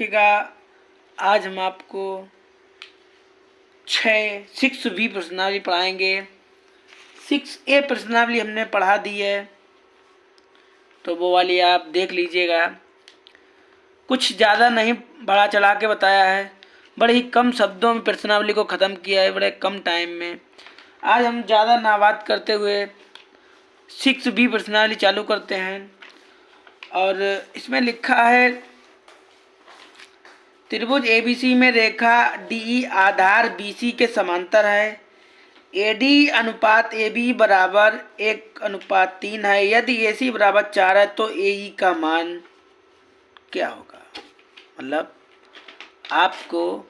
देखिएगा, आज हम आपको 6B प्रश्नावली पढ़ाएंगे। 6A प्रश्नावली हमने पढ़ा दी है, तो वो वाली आप देख लीजिएगा। कुछ ज़्यादा नहीं बढ़ा चढ़ा के बताया है, बड़े ही कम शब्दों में प्रश्नावली को ख़त्म किया है, बड़े कम टाइम में। आज हम ज़्यादा ना बात करते हुए 6B प्रश्नावली चालू करते हैं। और इसमें लिखा है, त्रिभुज ABC में रेखा DE आधार BC के समांतर है। AD अनुपात AB बराबर 1:3 है। यदि AC बराबर 4 है तो AE का मान क्या होगा? मतलब आपको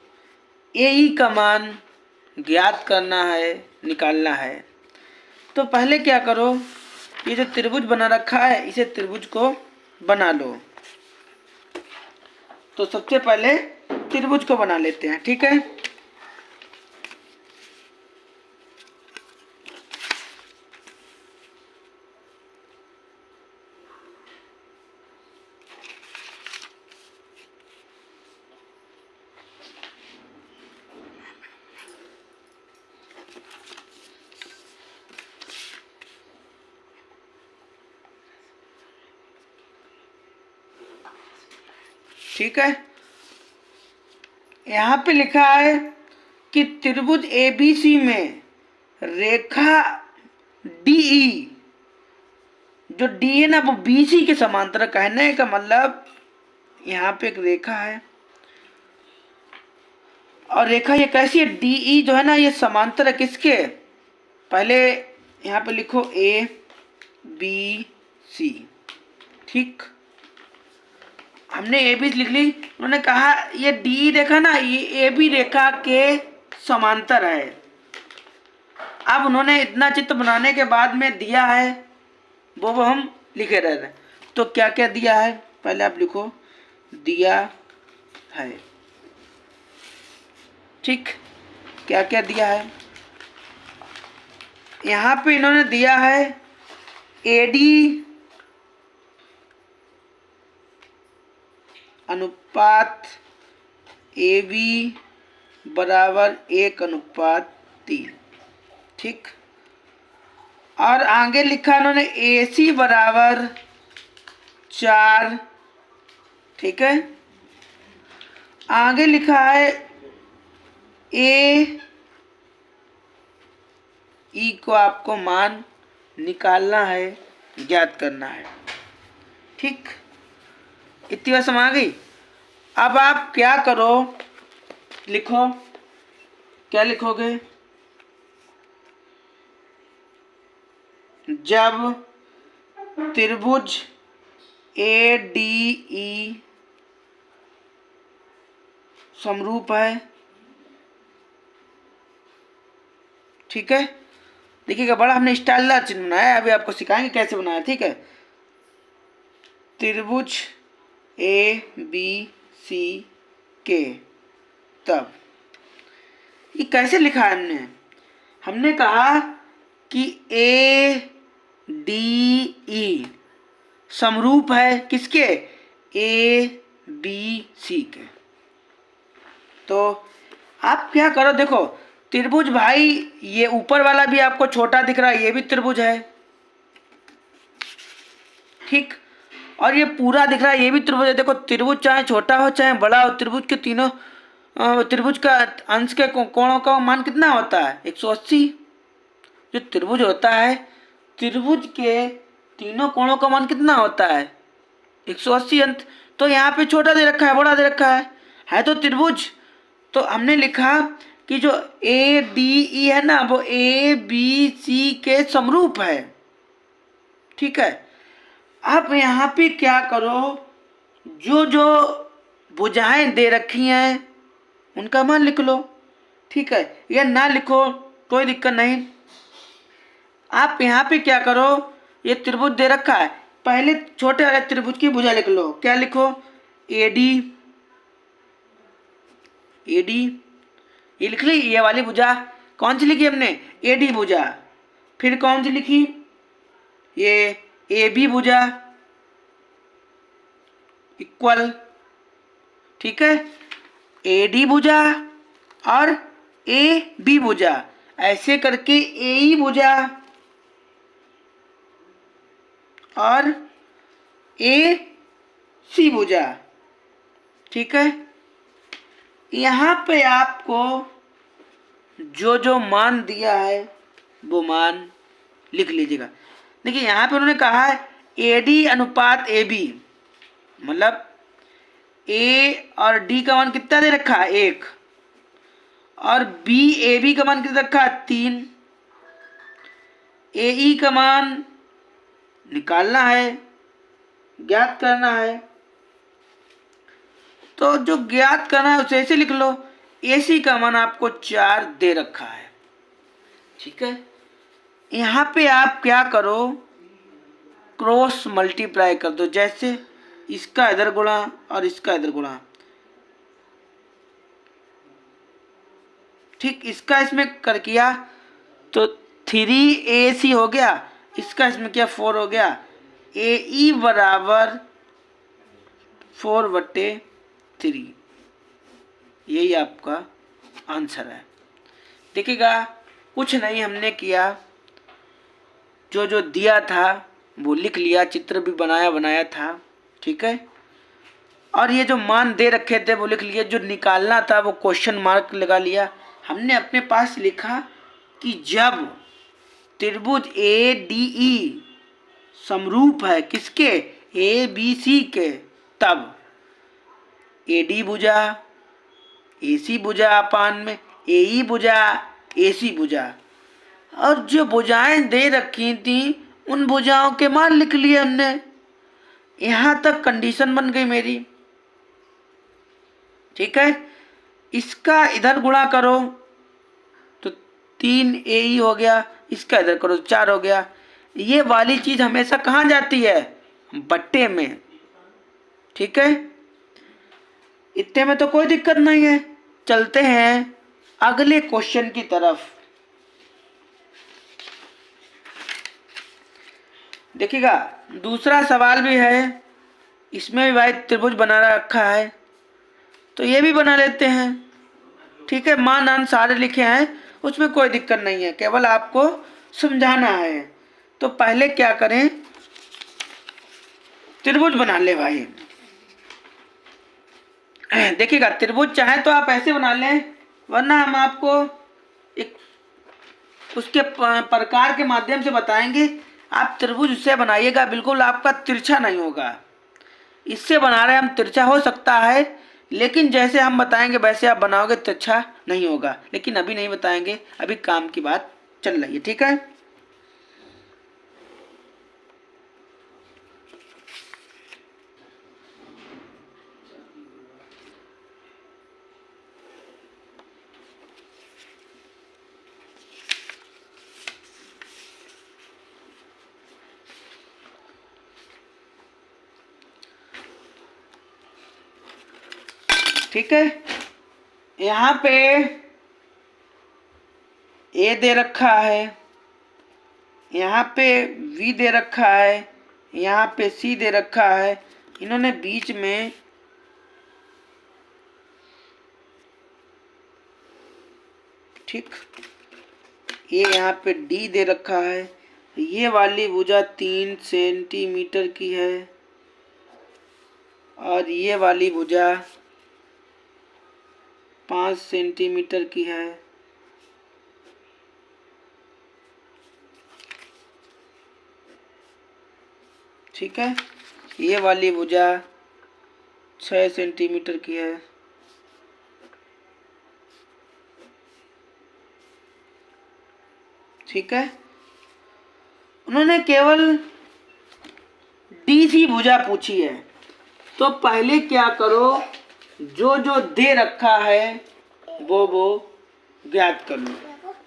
AE का मान ज्ञात करना है, निकालना है। तो पहले क्या करो, ये जो त्रिभुज बना रखा है इसे त्रिभुज को बना लो। तो सबसे पहले त्रिभुज को बना लेते हैं, ठीक है। ठीक है, यहाँ पे लिखा है कि त्रिभुज ABC में रेखा DE, जो D है ना वो BC के समांतर। कहने का मतलब यहाँ पे एक रेखा है और रेखा ये कैसी है, DE जो है ना ये समांतर है किसके? पहले यहाँ पे लिखो ABC, ठीक। हमने AB लिख ली। उन्होंने कहा ये DE रेखा ना ये AB रेखा के समांतर है। अब उन्होंने इतना चित्र बनाने के बाद में दिया है वो हम लिखे रह रहे हैं। तो क्या क्या दिया है पहले आप लिखो, दिया है, ठीक। क्या क्या दिया है यहाँ पे? इन्होंने दिया है AD अनुपात AB बराबर 1:3, ठीक। और आगे लिखा उन्होंने AC बराबर 4, ठीक है। आगे लिखा है AE को आपको मान निकालना है, ज्ञात करना है, ठीक। इतनी बात समझ आ गई। अब आप क्या करो, लिखो, क्या लिखोगे? जब त्रिभुज ADE समरूप है, ठीक है। देखिएगा, बड़ा हमने स्टाइलदार चिन्ह बनाया है, अभी आपको सिखाएंगे कैसे बनाया, ठीक है। त्रिभुज ABC के, तब ये कैसे लिखा है हमने कहा कि ADE समरूप है किसके? ABC के। तो आप क्या करो, देखो त्रिभुज भाई ये ऊपर वाला भी आपको छोटा दिख रहा है, ये भी त्रिभुज है, ठीक। और ये पूरा दिख रहा है, ये भी त्रिभुज है। देखो त्रिभुज चाहे छोटा हो चाहे बड़ा हो, त्रिभुज के तीनों त्रिभुज का अंश के कोणों का मान कितना होता है? 180। जो त्रिभुज होता है, त्रिभुज के तीनों कोणों का मान कितना होता है? 180 अंत। तो यहाँ पे छोटा दे रखा है, बड़ा दे रखा है तो त्रिभुज। तो हमने लिखा कि जो ADE है ना वो ABC के समरूप है, ठीक है। अब यहाँ पे क्या करो, जो जो भुजाएं दे रखी हैं उनका मान लिख लो, ठीक है। या ना लिखो कोई दिक्कत नहीं। आप यहाँ पे क्या करो, ये त्रिभुज दे रखा है, पहले छोटे वाले त्रिभुज की भुजा लिख लो। क्या लिखो? AD ये लिख ली। ये वाली भुजा कौन सी लिखी हमने? AD भुजा। फिर कौन सी लिखी? ये AB भुजा इक्वल ठीक है, ए डी भुजा और ए बी भुजा, ऐसे करके ए ई भुजा और ए सी भुजा। ठीक है, यहाँ पे आपको जो जो मान दिया है वो मान लिख लीजिएगा। देखिए यहाँ पे उन्होंने कहा है ए डी अनुपात ए बी, मतलब ए और डी का मान कितना दे रखा है 1, और बी ए बी का मान कितना रखा है 3, ए ई का मान निकालना है, ज्ञात करना है। तो जो ज्ञात करना है उसे ऐसे लिख लो, ए सी का मान आपको 4 दे रखा है। ठीक है, यहाँ पे आप क्या करो, क्रॉस मल्टीप्लाई कर दो, जैसे इसका इधर गुणा और इसका इधर गुणा। ठीक, इसका इसमें कर किया तो 3AC हो गया, इसका इसमें क्या 4 हो गया, AE बराबर 4/3। यही आपका आंसर है। देखिएगा कुछ नहीं हमने किया, जो जो दिया था वो लिख लिया, चित्र भी बनाया था। ठीक है, और ये जो मान दे रखे थे वो लिख लिए, जो निकालना था वो क्वेश्चन मार्क लगा लिया। हमने अपने पास लिखा कि जब त्रिभुज ए डी ई समरूप है किसके, ए बी सी के, तब ए डी भुजा ए सी भुजा अपान में ए ई भुजा ए सी भुजा, और जो भुजाएं दे रखी थी उन भुजाओं के मान लिख लिए हमने। यहाँ तक कंडीशन बन गई मेरी। ठीक है, इसका इधर गुणा करो तो 3AE हो गया, इसका इधर करो 4 हो गया। ये वाली चीज हमेशा कहाँ जाती है, बट्टे में। ठीक है, इतने में तो कोई दिक्कत नहीं है। चलते हैं अगले क्वेश्चन की तरफ। देखिएगा दूसरा सवाल भी है, इसमें भी भाई त्रिभुज बना रखा है, तो ये भी बना लेते हैं। ठीक है, मान सारे लिखे हैं, उसमें कोई दिक्कत नहीं है, केवल आपको समझाना है। तो पहले क्या करें, त्रिभुज बना ले भाई। देखिएगा त्रिभुज चाहे तो आप ऐसे बना लें, वरना हम आपको एक उसके प्रकार के माध्यम से बताएंगे। आप त्रिभुज उससे बनाइएगा, बिल्कुल आपका तिरछा नहीं होगा। इससे बना रहे हम, तिरछा हो सकता है, लेकिन जैसे हम बताएंगे वैसे आप बनाओगे, तिरछा नहीं होगा। लेकिन अभी नहीं बताएंगे, अभी काम की बात चल रही है। ठीक है, ठीक है, यहाँ पे ए दे रखा है, यहाँ पे V दे रखा है, यहाँ पे C दे रखा है। इन्होंने बीच में ठीक, ये यहाँ पे D दे रखा है। ये वाली भुजा 3 सेंटीमीटर की है और ये वाली भुजा 5 सेंटीमीटर की है। ठीक है, ये वाली भुजा 6 सेंटीमीटर की है। ठीक है, उन्होंने केवल DC भुजा पूछी है। तो पहले क्या करो, जो जो दे रखा है वो ज्ञात कर लो।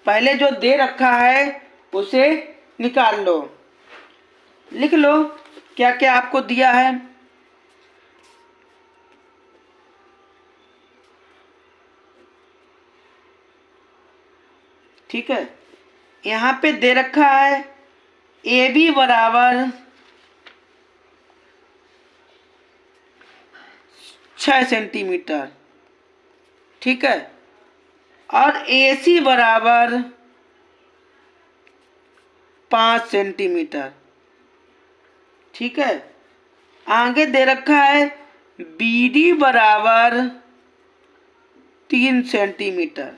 पहले जो दे रखा है उसे निकाल लो, लिख लो क्या क्या आपको दिया है। ठीक है, यहाँ पे दे रखा है AB बराबर 6 सेंटीमीटर। ठीक है, और AC बराबर 5 सेंटीमीटर। ठीक है, आगे दे रखा है BD बराबर 3 सेंटीमीटर।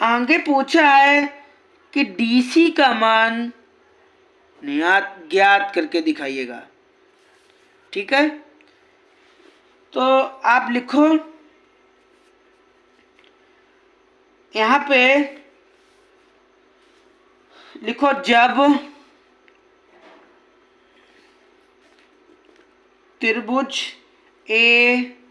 आगे पूछा है कि DC का मान ज्ञात करके दिखाइएगा। ठीक है, तो आप लिखो यहाँ पे, लिखो जब त्रिभुज ABD,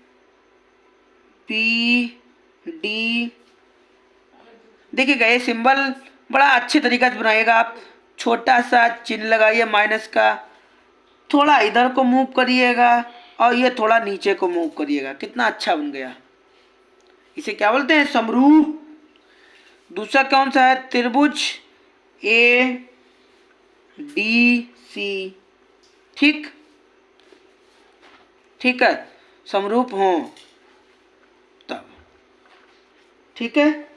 देखिएगा ये सिंबल बड़ा अच्छे तरीके से बनाइएगा आप। छोटा सा चिन्ह लगाइए माइनस का, थोड़ा इधर को मूव करिएगा और ये थोड़ा नीचे को मूव करिएगा। कितना अच्छा बन गया। इसे क्या बोलते हैं? समरूप। दूसरा कौन सा है? त्रिभुज ADC। ठीक है, समरूप हो तब। ठीक है,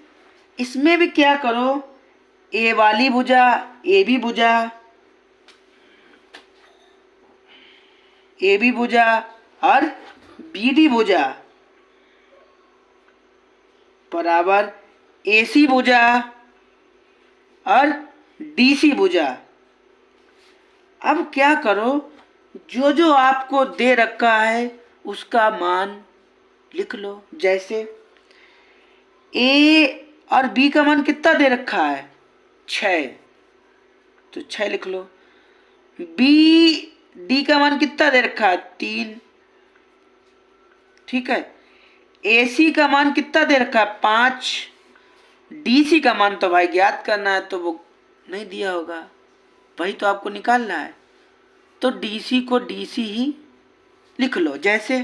इसमें भी क्या करो, ए वाली भुजा AB भुजा, AB भुजा और BD भुजा बराबर AC भुजा और DC भुजा। अब क्या करो, जो जो आपको दे रखा है उसका मान लिख लो। जैसे A और B का मान कितना दे रखा है? 6, तो 6 लिख लो। D का मान कितना दे रखा है? 3। ठीक है, AC का मान कितना दे रखा है? 5। DC का मान तो भाई ज्ञात करना है, तो वो नहीं दिया होगा, वही तो आपको निकालना है, तो DC को DC ही लिख लो जैसे।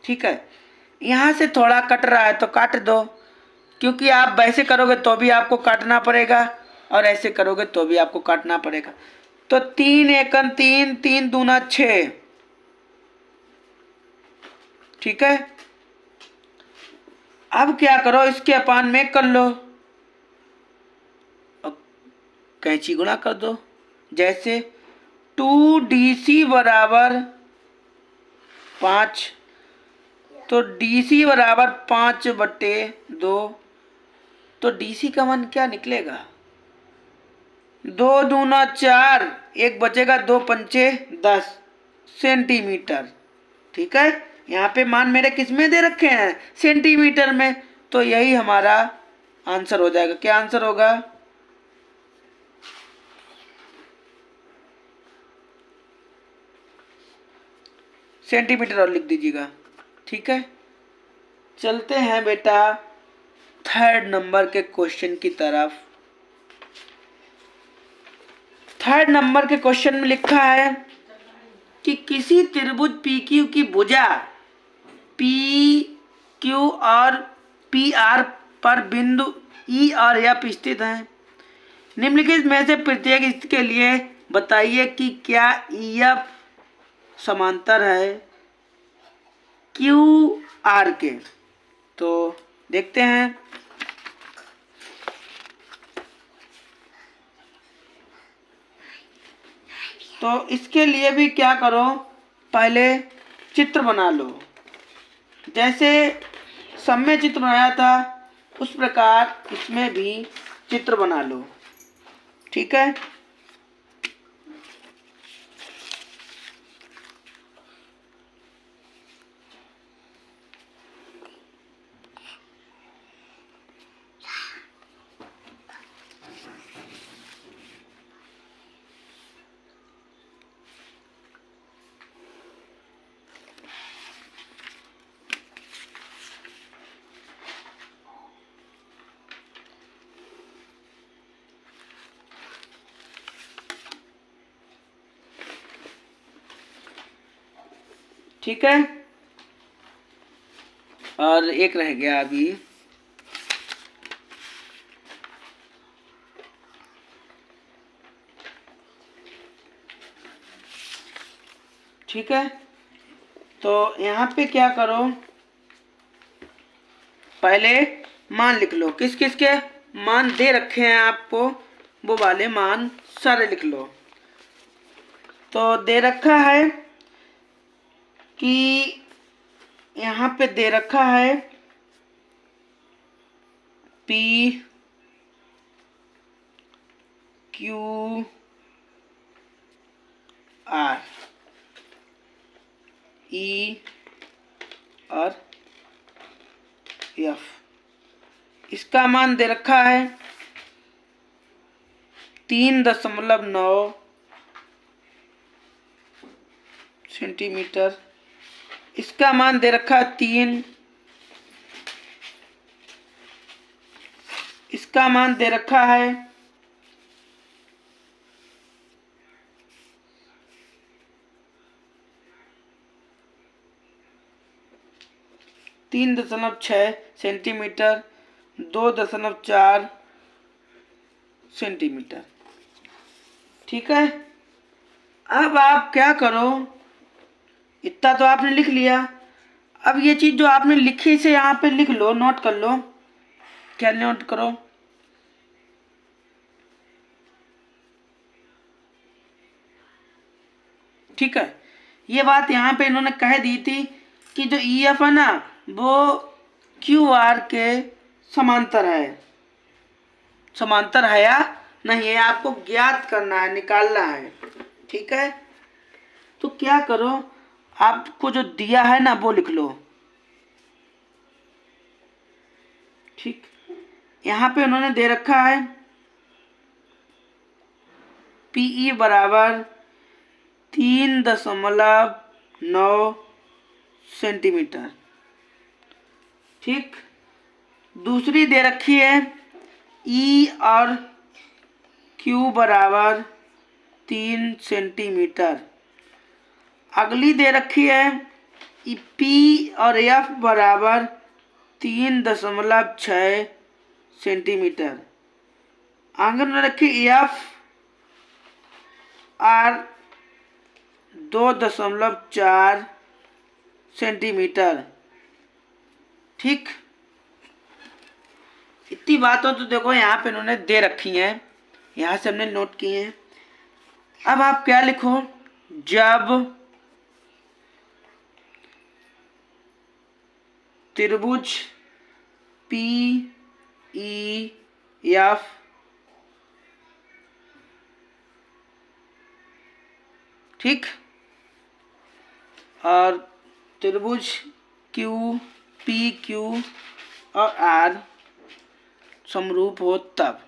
ठीक है, यहाँ से थोड़ा कट रहा है तो काट दो, क्योंकि आप वैसे करोगे तो भी आपको काटना पड़ेगा और ऐसे करोगे तो भी आपको काटना पड़ेगा। तो 3 एकम 3, 3 दूना 6। ठीक है, अब क्या करो, इसके अपान में कर लो, अब कैंची गुणा कर दो। जैसे 2DC बराबर 5, तो DC बराबर 5/2, तो DC का मान क्या निकलेगा? 2 दूना 4, 1 बचेगा, 2 पंचे 10 सेंटीमीटर। ठीक है, यहाँ पे मान मेरे किस में दे रखे हैं? सेंटीमीटर में, तो यही हमारा आंसर हो जाएगा। क्या आंसर होगा? सेंटीमीटर और लिख दीजिएगा। ठीक है, चलते हैं बेटा 3rd नंबर के क्वेश्चन की तरफ। 3rd नंबर के क्वेश्चन में लिखा है कि किसी त्रिभुज PQ की भुजा PQ और PR पर बिंदु E और F स्थित हैं। निम्नलिखित में से प्रत्येक स्थिति के लिए बताइए कि क्या EF समांतर है QR के। तो देखते हैं, तो इसके लिए भी क्या करो, पहले चित्र बना लो। जैसे सब में चित्र बनाया था उस प्रकार इसमें भी चित्र बना लो। ठीक है, ठीक है, और एक रह गया अभी। ठीक है, तो यहाँ पे क्या करो, पहले मान लिख लो, किस किस के मान दे रखे हैं आपको, वो वाले मान सारे लिख लो। तो दे रखा है कि यहाँ पे दे रखा है P Q R E और F। इसका मान दे रखा है 3.9 सेंटीमीटर। इसका मान दे रखा है 3। इसका मान दे रखा है 3.6 सेंटीमीटर, 2.4 सेंटीमीटर। ठीक है, अब आप क्या करो, इतना तो आपने लिख लिया। अब ये चीज़ जो आपने लिखी इसे यहाँ पे लिख लो, नोट कर लो। क्या नोट करो, ठीक है। ये बात यहाँ पे इन्होंने कह दी थी कि जो EF है ना वो QR के समांतर है। समांतर है या नहीं है आपको ज्ञात करना है, निकालना है। ठीक है, तो क्या करो, आपको जो दिया है ना वो लिख लो। ठीक, यहाँ पे उन्होंने दे रखा है PE बराबर 3.9 सेंटीमीटर। ठीक, दूसरी दे रखी है E और Q बराबर 3 सेंटीमीटर। अगली दे रखी है P और F बराबर 3.6 सेंटीमीटर। आगे में रखी F और 2.4 सेंटीमीटर। ठीक, इतनी बातों तो देखो यहाँ पे इन्होंने दे रखी हैं, यहाँ से हमने नोट किए हैं। अब आप क्या लिखो, जब त्रिभुज PEF ठीक और त्रिभुज QPQ और R समरूप हो तब।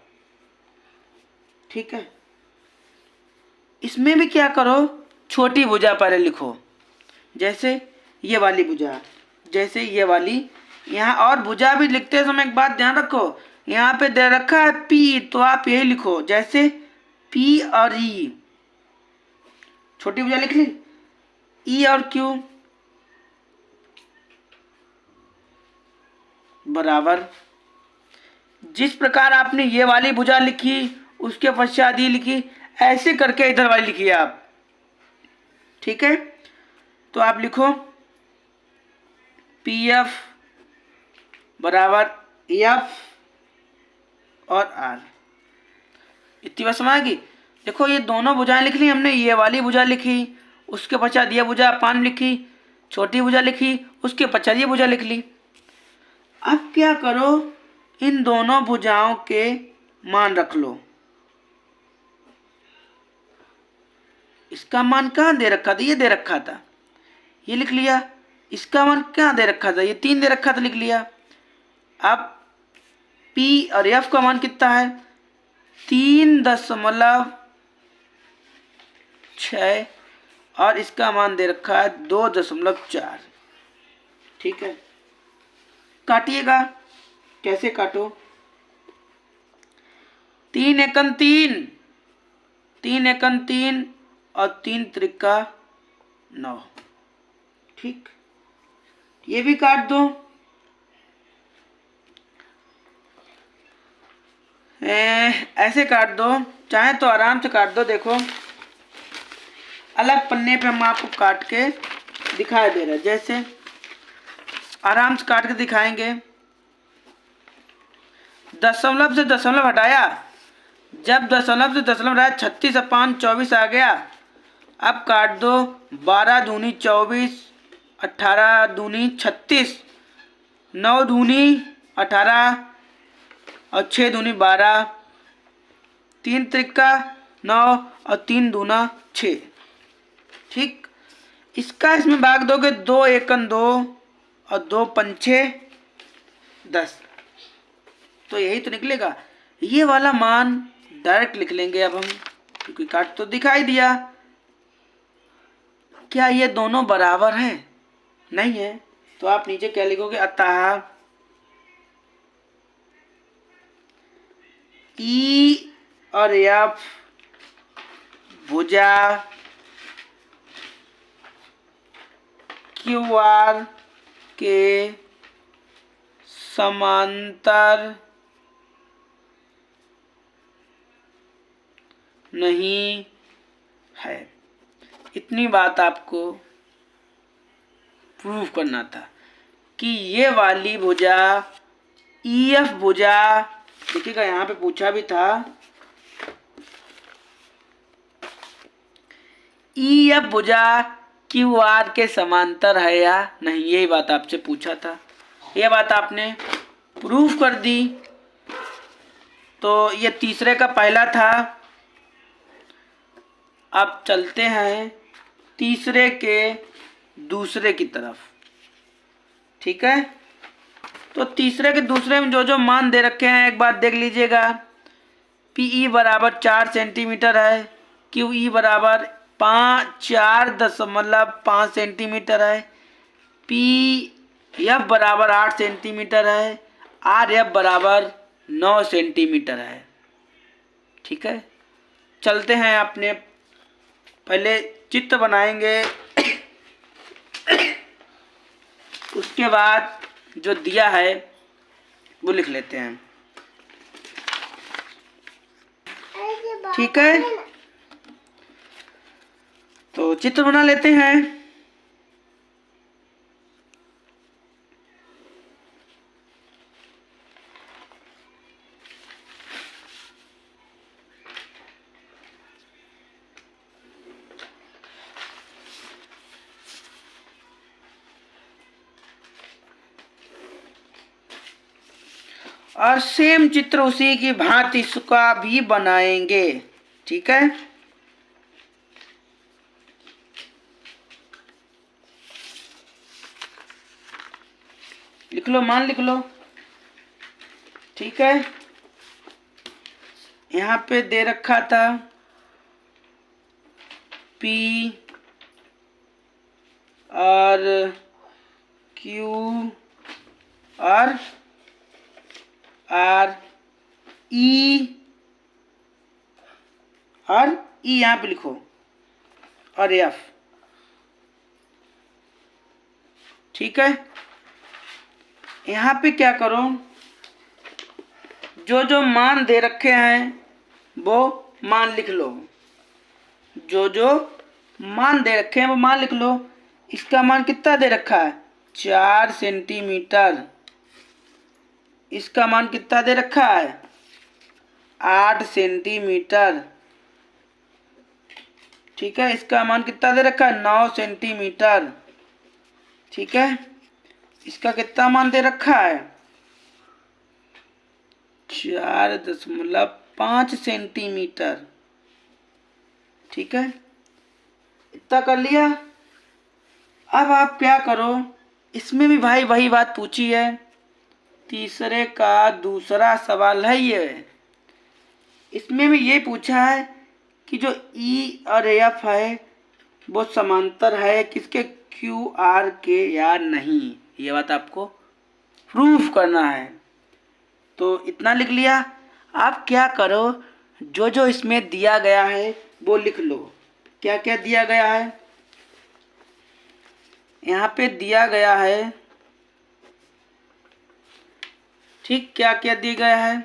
ठीक है, इसमें भी क्या करो, छोटी भुजा पहले लिखो। जैसे ये वाली भुजा, जैसे ये वाली। यहाँ और भुजा भी लिखते समय एक बात ध्यान रखो, यहाँ पे दे रखा है P तो आप यही लिखो, जैसे P और E। छोटी भुजा लिख ली, E और Q बराबर, जिस प्रकार आपने ये वाली भुजा लिखी उसके पश्चात ये लिखी, ऐसे करके इधर वाली लिखी आप। ठीक है, तो आप लिखो PF बराबर F और R। इतनी बात समझ आएगी। देखो ये दोनों भुजाएं लिख ली हमने, ये वाली भुजा लिखी, उसके पश्चात ये भुजा 5 लिखी, छोटी भुजा लिखी, उसके पश्चात ये भुजा लिख ली। अब क्या करो, इन दोनों भुजाओं के मान रख लो। इसका मान कहाँ दे रखा था, ये दे रखा था, ये लिख लिया। इसका मान क्या दे रखा था, ये 3 दे रखा था, लिख लिया। अब P और F का मान कितना है, 3.6 और इसका मान दे रखा है 2.4। ठीक है, काटिएगा। कैसे काटो, 3 एकम 3, 3 एकम 3 और 3 त्रिका 9। ठीक, ये भी काट दो। ऐसे काट दो, चाहे तो आराम से काट दो। देखो अलग पन्ने पे हम आपको काट के दिखाई दे रहा है। जैसे आराम से काट के दिखाएंगे। दशमलव से दशमलव हटाया, जब दशमलव से दशमलव हटाया 36 और 5 24 आ गया। अब काट दो, 12 दूनी 24, 18 दूनी 36, 9 दूनी 18 और 6 दूनी 12, 3 त्रिका 9 और 3 दूना 6। ठीक, इसका इसमें भाग दोगे, 2 एकन 2 और 2 पंचे 10, तो यही तो निकलेगा। ये वाला मान डायरेक्ट लिख लेंगे अब हम, क्योंकि काट तो दिखाई दिया। क्या ये दोनों बराबर हैं? नहीं है, तो आप नीचे क्या लिखोगे, अतः ई और एफ भुजा क्यू आर के समांतर नहीं है। इतनी बात आपको प्रूव करना था कि ये वाली भुजा ई एफ भुजा, देखिएगा यहाँ पे पूछा भी था, ई एफ भुजा क्यू आर के समांतर है या नहीं, यही बात आपसे पूछा था। ये बात आपने प्रूफ कर दी। तो ये तीसरे का पहला था। अब चलते हैं तीसरे के दूसरे की तरफ। ठीक है, तो तीसरे के दूसरे में जो जो मान दे रखे हैं एक बार देख लीजिएगा। पी ई बराबर 4 सेंटीमीटर है, क्यू ई बराबर 4.5 सेंटीमीटर है, पी एफ बराबर 8 सेंटीमीटर है, आर एफ बराबर 9 सेंटीमीटर है। ठीक है, चलते हैं अपने, पहले चित्र बनाएंगे, उसके बाद जो दिया है वो लिख लेते हैं। ठीक है, तो चित्र बना लेते हैं। और सेम चित्र उसी की भांति इसका भी बनाएंगे। ठीक है, लिख लो, मान लिख लो। ठीक है, यहाँ पे दे रखा था P और Q और R, E और E यहाँ पे लिखो, और F। ठीक है, यहाँ पे क्या करो, जो जो मान दे रखे हैं वो मान लिख लो। जो जो मान दे रखे हैं वो मान लिख लो। इसका मान कितना दे रखा है, 4 सेंटीमीटर। इसका मान कितना दे रखा है, 8 सेंटीमीटर। ठीक है, इसका मान कितना दे रखा है, 9 सेंटीमीटर। ठीक है, इसका कितना मान दे रखा है, 4.5 सेंटीमीटर। ठीक है, इतना कर लिया। अब आप क्या करो, इसमें भी भाई वही बात पूछी है, तीसरे का दूसरा सवाल है ये। इसमें भी ये पूछा है कि जो ई और एफ है वो समांतर है किसके, क्यू आर के या नहीं, ये बात आपको प्रूफ करना है। तो इतना लिख लिया। आप क्या करो, जो जो इसमें दिया गया है वो लिख लो। क्या क्या दिया गया है, यहाँ पे दिया गया है। ठीक, क्या क्या दिया गया है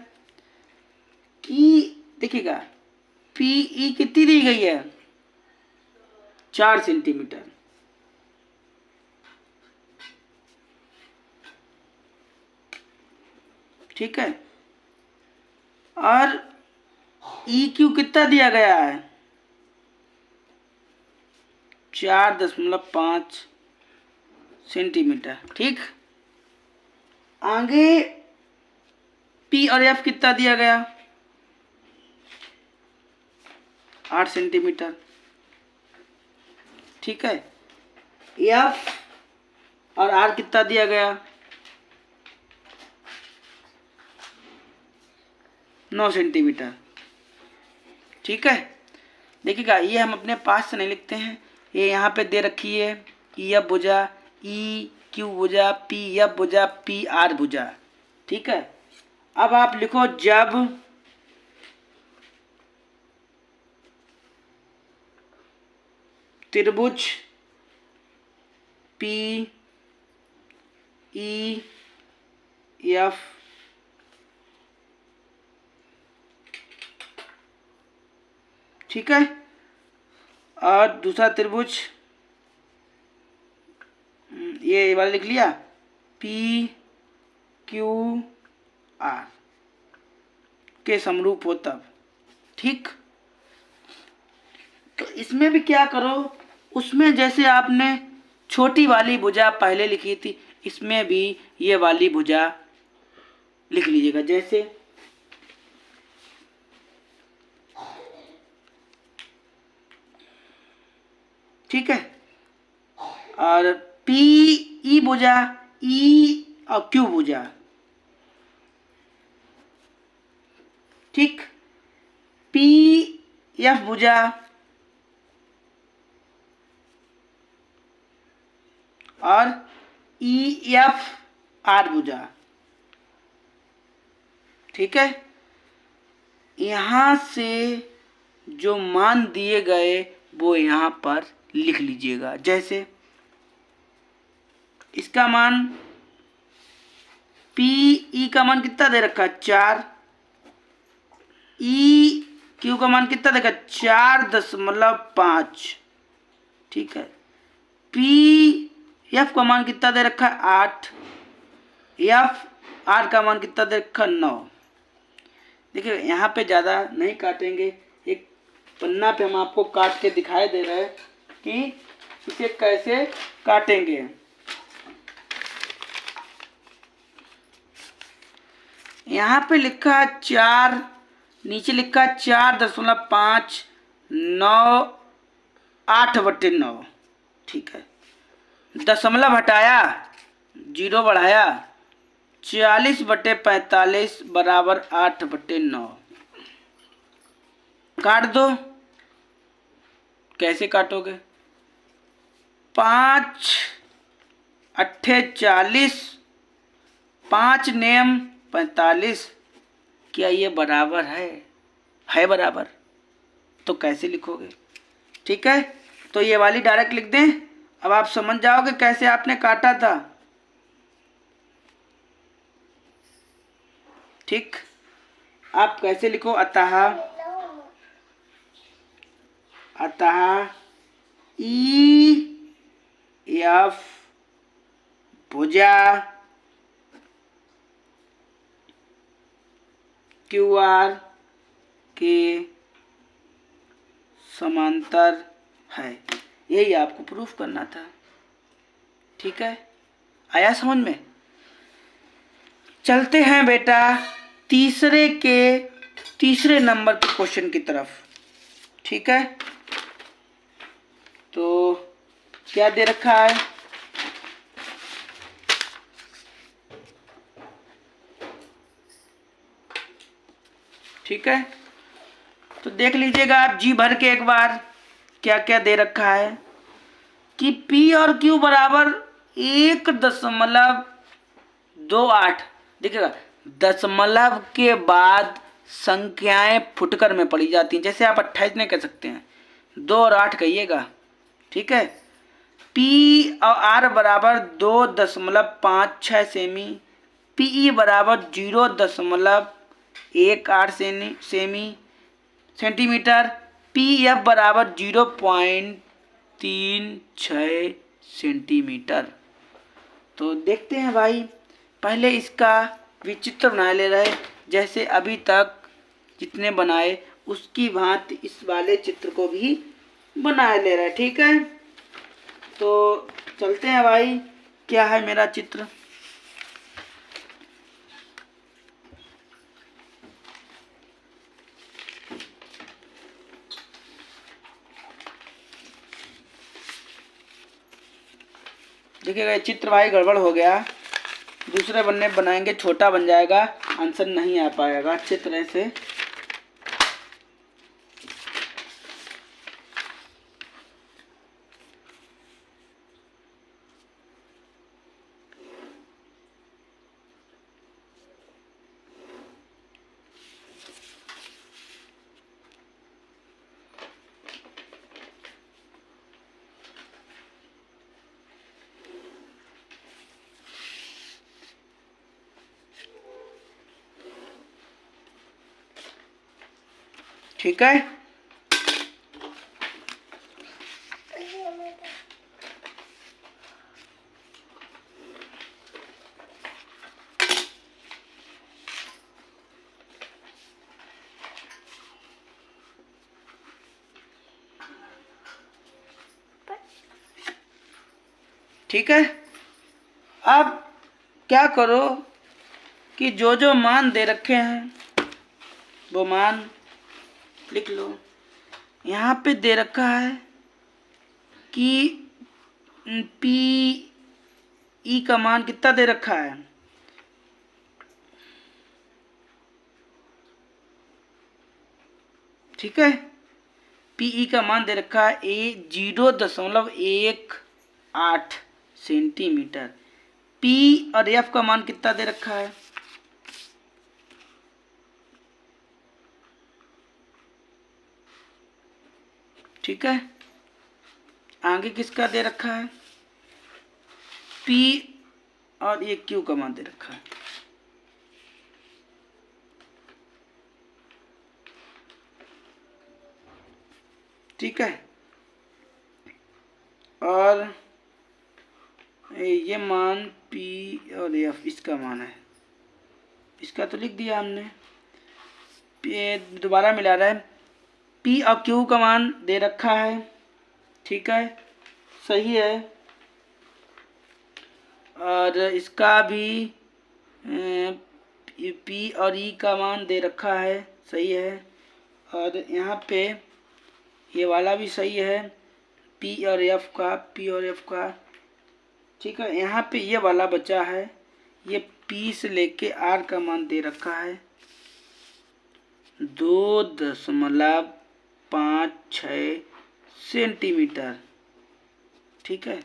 कि देखिएगा, पी ई कितनी दी गई है, 4 सेंटीमीटर। ठीक है। और ई क्यू कितना दिया गया है, 4.5 सेंटीमीटर। ठीक, आगे पी और एफ कितना दिया गया, 8 सेंटीमीटर। ठीक है, एफ और आर कितना दिया गया, 9 सेंटीमीटर। ठीक है, देखिएगा ये हम अपने पास से नहीं लिखते हैं, ये यहाँ पे दे रखी है, ई एफ भुजा, ई क्यू भुजा, पी एफ भुजा, पी आर भुजा। ठीक है, अब आप लिखो जब त्रिभुज पी ई एफ ठीक है, और दूसरा त्रिभुज ये वाला लिख लिया, पी क्यू आर के समरूप हो तब। ठीक, तो इसमें भी क्या करो, उसमें जैसे आपने छोटी वाली भुजा पहले लिखी थी, इसमें भी ये वाली भुजा लिख लीजिएगा। जैसे ठीक है, और पी ई भुजा, ई और क्यू भुजा। ठीक, पी एफ भुजा, और ई एफ आर भुजा। ठीक है, यहां से जो मान दिए गए वो यहां पर लिख लीजिएगा। जैसे इसका मान पी ई का मान कितना दे रखा है, 4, ई क्यू का मान कितना देखा, 4.5। ठीक है, पी एफ का मान कितना दे रखा है, 8, एफ आर का मान कितना दे रखा है, 9। देखिए यहाँ पे ज़्यादा नहीं काटेंगे, एक पन्ना पे हम आपको काट के दिखाई दे रहे हैं कि इसे कैसे काटेंगे। यहाँ पे लिखा है 4, नीचे लिखा है 4.5 9 8/9। ठीक है, दशमलव हटाया, 0 बढ़ाया, 40/45 बराबर 8/9। काट दो, कैसे काटोगे, 5 अट्ठे 40, 5 नेम 45। क्या ये बराबर है बराबर, तो कैसे लिखोगे। ठीक है, तो ये वाली डायरेक्ट लिख दें। अब आप समझ जाओगे कैसे आपने काटा था। ठीक, आप कैसे लिखो, अतः ई एफ भुजा क्यू आर के समांतर है, यही आपको प्रूफ करना था। ठीक है, आया समझ में। चलते हैं बेटा तीसरे नंबर के क्वेश्चन की तरफ। ठीक है, तो क्या दे रखा है, ठीक है, तो देख लीजिएगा आप जी भर के एक बार क्या क्या दे रखा है कि P और Q बराबर 1.28। देखिएगा दशमलव के बाद संख्याएं फुटकर में पड़ी जाती हैं, जैसे आप 28 नहीं कह सकते हैं, 2 और 8 कहिएगा। ठीक है, P और R बराबर 2.56 सेमी, PE बराबर 0.18 सेंटीमीटर, PF बराबर 0.36 सेंटीमीटर। तो देखते हैं भाई, पहले इसका विचित्र बनाए ले रहा है, जैसे अभी तक जितने बनाए उसकी भांति इस वाले चित्र को भी बनाए ले रहा है। ठीक है, तो चलते हैं भाई, क्या है मेरा चित्र। देखिएगा ये चित्र भाई गड़बड़ हो गया, दूसरे बनने बनाएंगे छोटा बन जाएगा, आंसर नहीं आ पाएगा अच्छे तरह से। ठीक है, ठीक है। अब क्या करो कि जो जो मान दे रखे हैं वो मान लिख लो। यहाँ पे दे रखा है कि पी ई का मान कितना दे रखा है, ठीक है, पीई का मान दे रखा है 0.18 सेंटीमीटर। पी और एफ का मान कितना दे रखा है, ठीक है, आगे किसका दे रखा है, पी और ये क्यू का मान दे रखा है। ठीक है, और ये मान पी और एफ इसका मान है, इसका तो लिख दिया हमने। दोबारा मिला रहा है, पी और क्यू का मान दे रखा है, ठीक है, सही है, और इसका भी पी और ई का मान दे रखा है, सही है, और यहाँ पे ये वाला भी सही है, पी और एफ का, ठीक है। यहाँ पे ये वाला बचा है, ये पी से लेके आर का मान दे रखा है 2.56 सेंटीमीटर, ठीक है।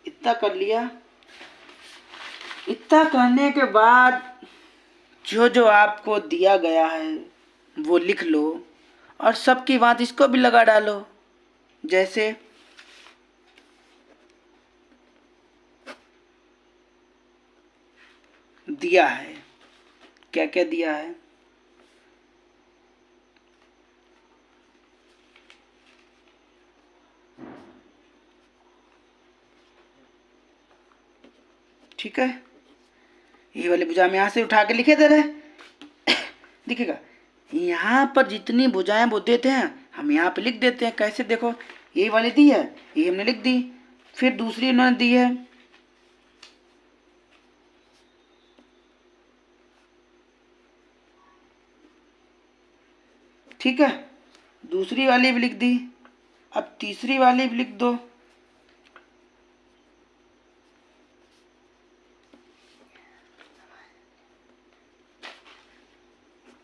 इतना कर लिया। इतना करने के बाद जो जो आपको दिया गया है वो लिख लो, और सबकी बात इसको भी लगा डालो। जैसे दिया है, क्या क्या दिया है, ठीक है। ये वाली भुजा में यहाँ से उठा के लिखे दे रहे दिखेगा, यहाँ पर जितनी भुजाएं वो देते हैं हम यहाँ पे लिख देते हैं। कैसे, देखो यही वाली दी है, ये हमने लिख दी, फिर दूसरी उन्होंने दी है, ठीक है, दूसरी वाली भी लिख दी, अब तीसरी वाली भी लिख दो,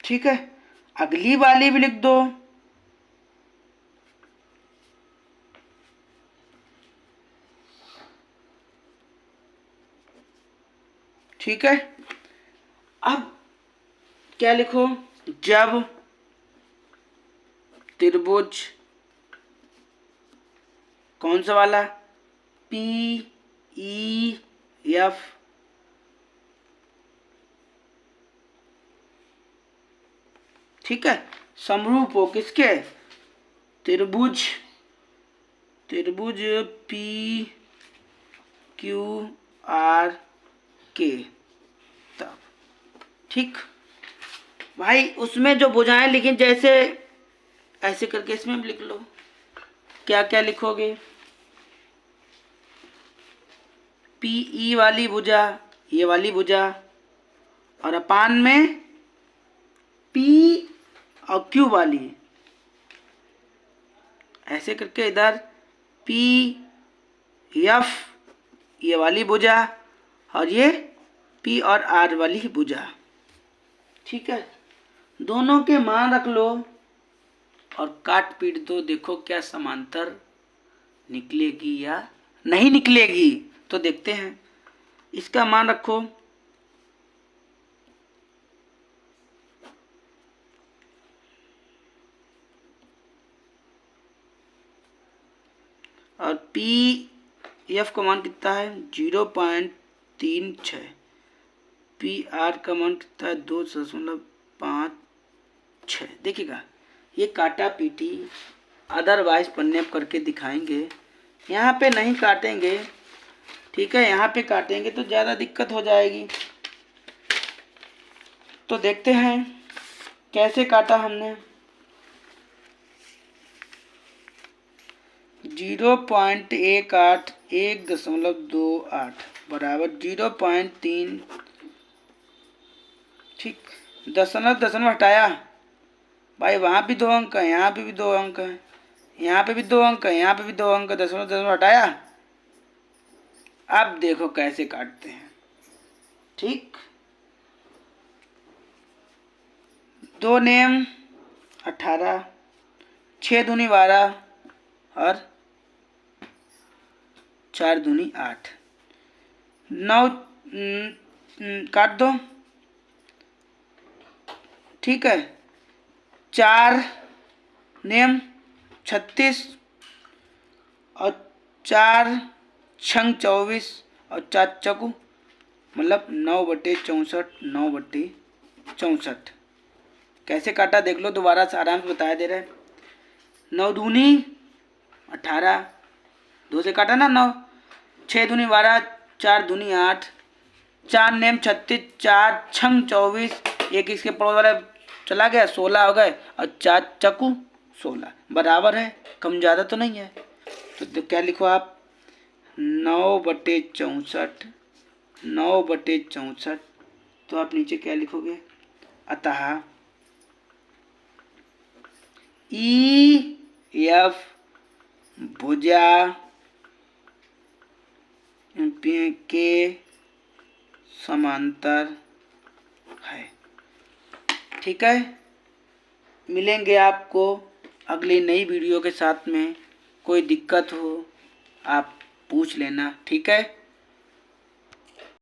ठीक है, अगली वाली भी लिख दो, ठीक है। अब क्या लिखो, जब त्रिभुज कौन सा वाला, पी ई एफ ठीक है, समरूप हो किसके, त्रिभुज पी क्यू आर के, तब ठीक भाई, उसमें जो भुजाएं लिखी जैसे ऐसे करके इसमें भी लिख लो। क्या क्या लिखोगे? पी ई वाली भुजा, ये वाली भुजा, और अपान में पी और क्यू वाली, ऐसे करके इधर पी एफ ये वाली भुजा और ये पी और आर वाली भुजा। ठीक है, दोनों के मान रख लो और काट पीट दो, देखो क्या समांतर निकलेगी या नहीं निकलेगी। तो देखते हैं, इसका मान रखो और पी एफ का मान कितना है 0.36, पी आर का मान कितना है 2.56। देखिएगा, ये काटा पीटी अदरवाइज पन्ने पर करके दिखाएंगे, यहाँ पे नहीं काटेंगे। ठीक है, यहाँ पे काटेंगे तो ज़्यादा दिक्कत हो जाएगी। तो देखते हैं कैसे काटा हमने। 0.18 1.28 बराबर 0.3। ठीक, दशमलव हटाया भाई, वहाँ भी 2 अंक है, यहाँ पे भी 2 अंक है, यहाँ पे भी 2 अंक है, यहाँ पे भी 2 अंक, दशमलव हटाया। अब देखो कैसे काटते हैं। ठीक, 2 नेम 18, 6 दूनी 12 और 4 दूनी 8, 9 काट दो। ठीक है, 4 नेम 36 और 4 छंग 24 और 4 चकू मतलब 9/64, 9/64। कैसे काटा देख लो, दोबारा से आराम से बताया दे रहे हैं। 9 दूनी 18, 2 से काटा ना 9, 6 दूनी 12, 4 दूनी 8, 4 नेम 36, 4 छंग 24, एक इसके पड़ोस वाला चला गया 16 हो गए और 4 चक्कू 16 बराबर है, कम ज़्यादा तो नहीं है। तो क्या लिखो आप 9/64, 9/64। तो आप नीचे क्या लिखोगे, अतः ई एफ भुजा के समांतर है। ठीक है, मिलेंगे आपको अगली नई वीडियो के साथ में। कोई दिक्कत हो आप पूछ लेना। ठीक है।